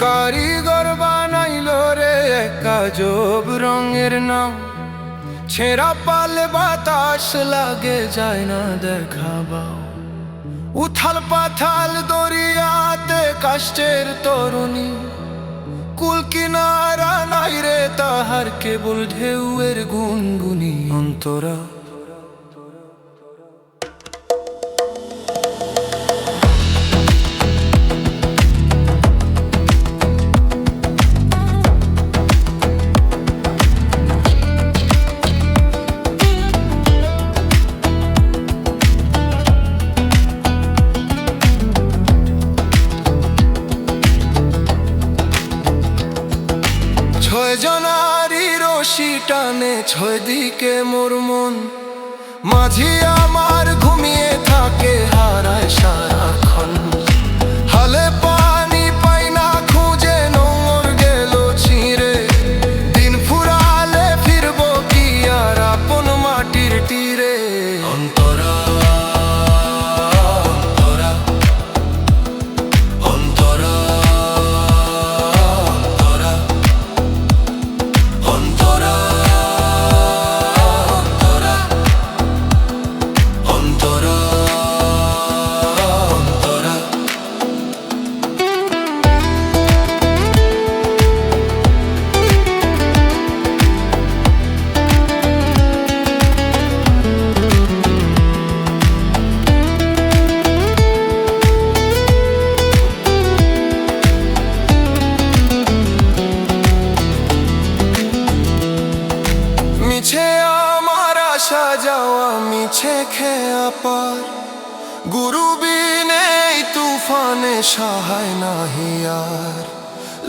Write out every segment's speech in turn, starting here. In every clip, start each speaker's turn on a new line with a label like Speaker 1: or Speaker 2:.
Speaker 1: কারিগর বানাইলো রে এক আজব রঙের নাম। ছেঁড়া পালে বাতাস লাগে যায় না দেখাবাও। উথাল পাথাল দরিয়াতে কাষ্টের তরুণী, কুল কিনারা নাই রে তাহার কেবল ঢেউয়ের গুনগুনি। অন্তরা ছয় জনারি রশি টানে ছয় দিকে মোর মন। মাঝি আমার ঘুমিয়ে থাকে হারায় সারাক্ষণ। হালে পানি পাই না খুঁজে নোঙর গেল ছিঁড়ে। দিন ফুরালে ফিরবো কি আর আপন মাটির তীরে। অন্তরা মিছে আমার আসা যাওয়া মিছে খেয়া পার। গুরু বিনে এই তুফানে সাহায় নাহি আর।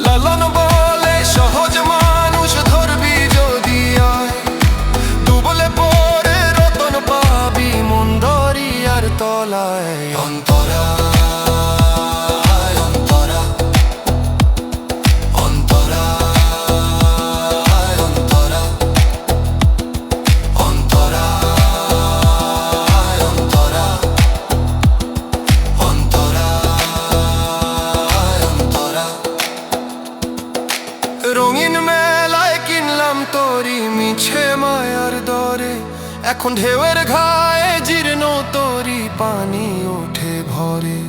Speaker 1: লালন বলে সহজ মানুষ ধরবি যদি আয়। ডুবলে পরে রতন পাবি মন দরিয়ার তলায়। অন্তরা রঙিন মেলায় কিনলাম তোরি মিছে মায়ার দরে। এখন ঢেউয়ের ঘায়ে জীর্ণ তোরি পানি ওঠে ভরে।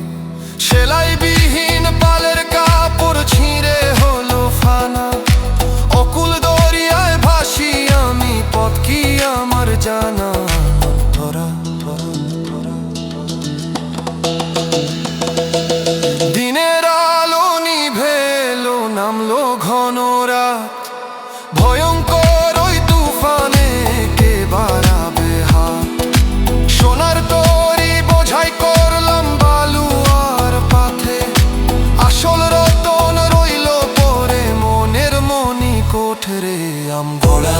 Speaker 1: সেলাই বিহীন পালের কাপড় ছিঁড়ে হলো ফানা। অকুল দরিয়ায় ভাসি আমি পথ কি আমার জানা। দিনের আলো নিভে এলো নামলো ঘন রাত। ভয়ঙ্কর ওই তুফানে কে বাড়াবে হাত। সোনার তরি বোঝাই করলাম বালু আর পাথে। আসল রতন রইল পরে মনের মনি কোঠরে। আমগোড়া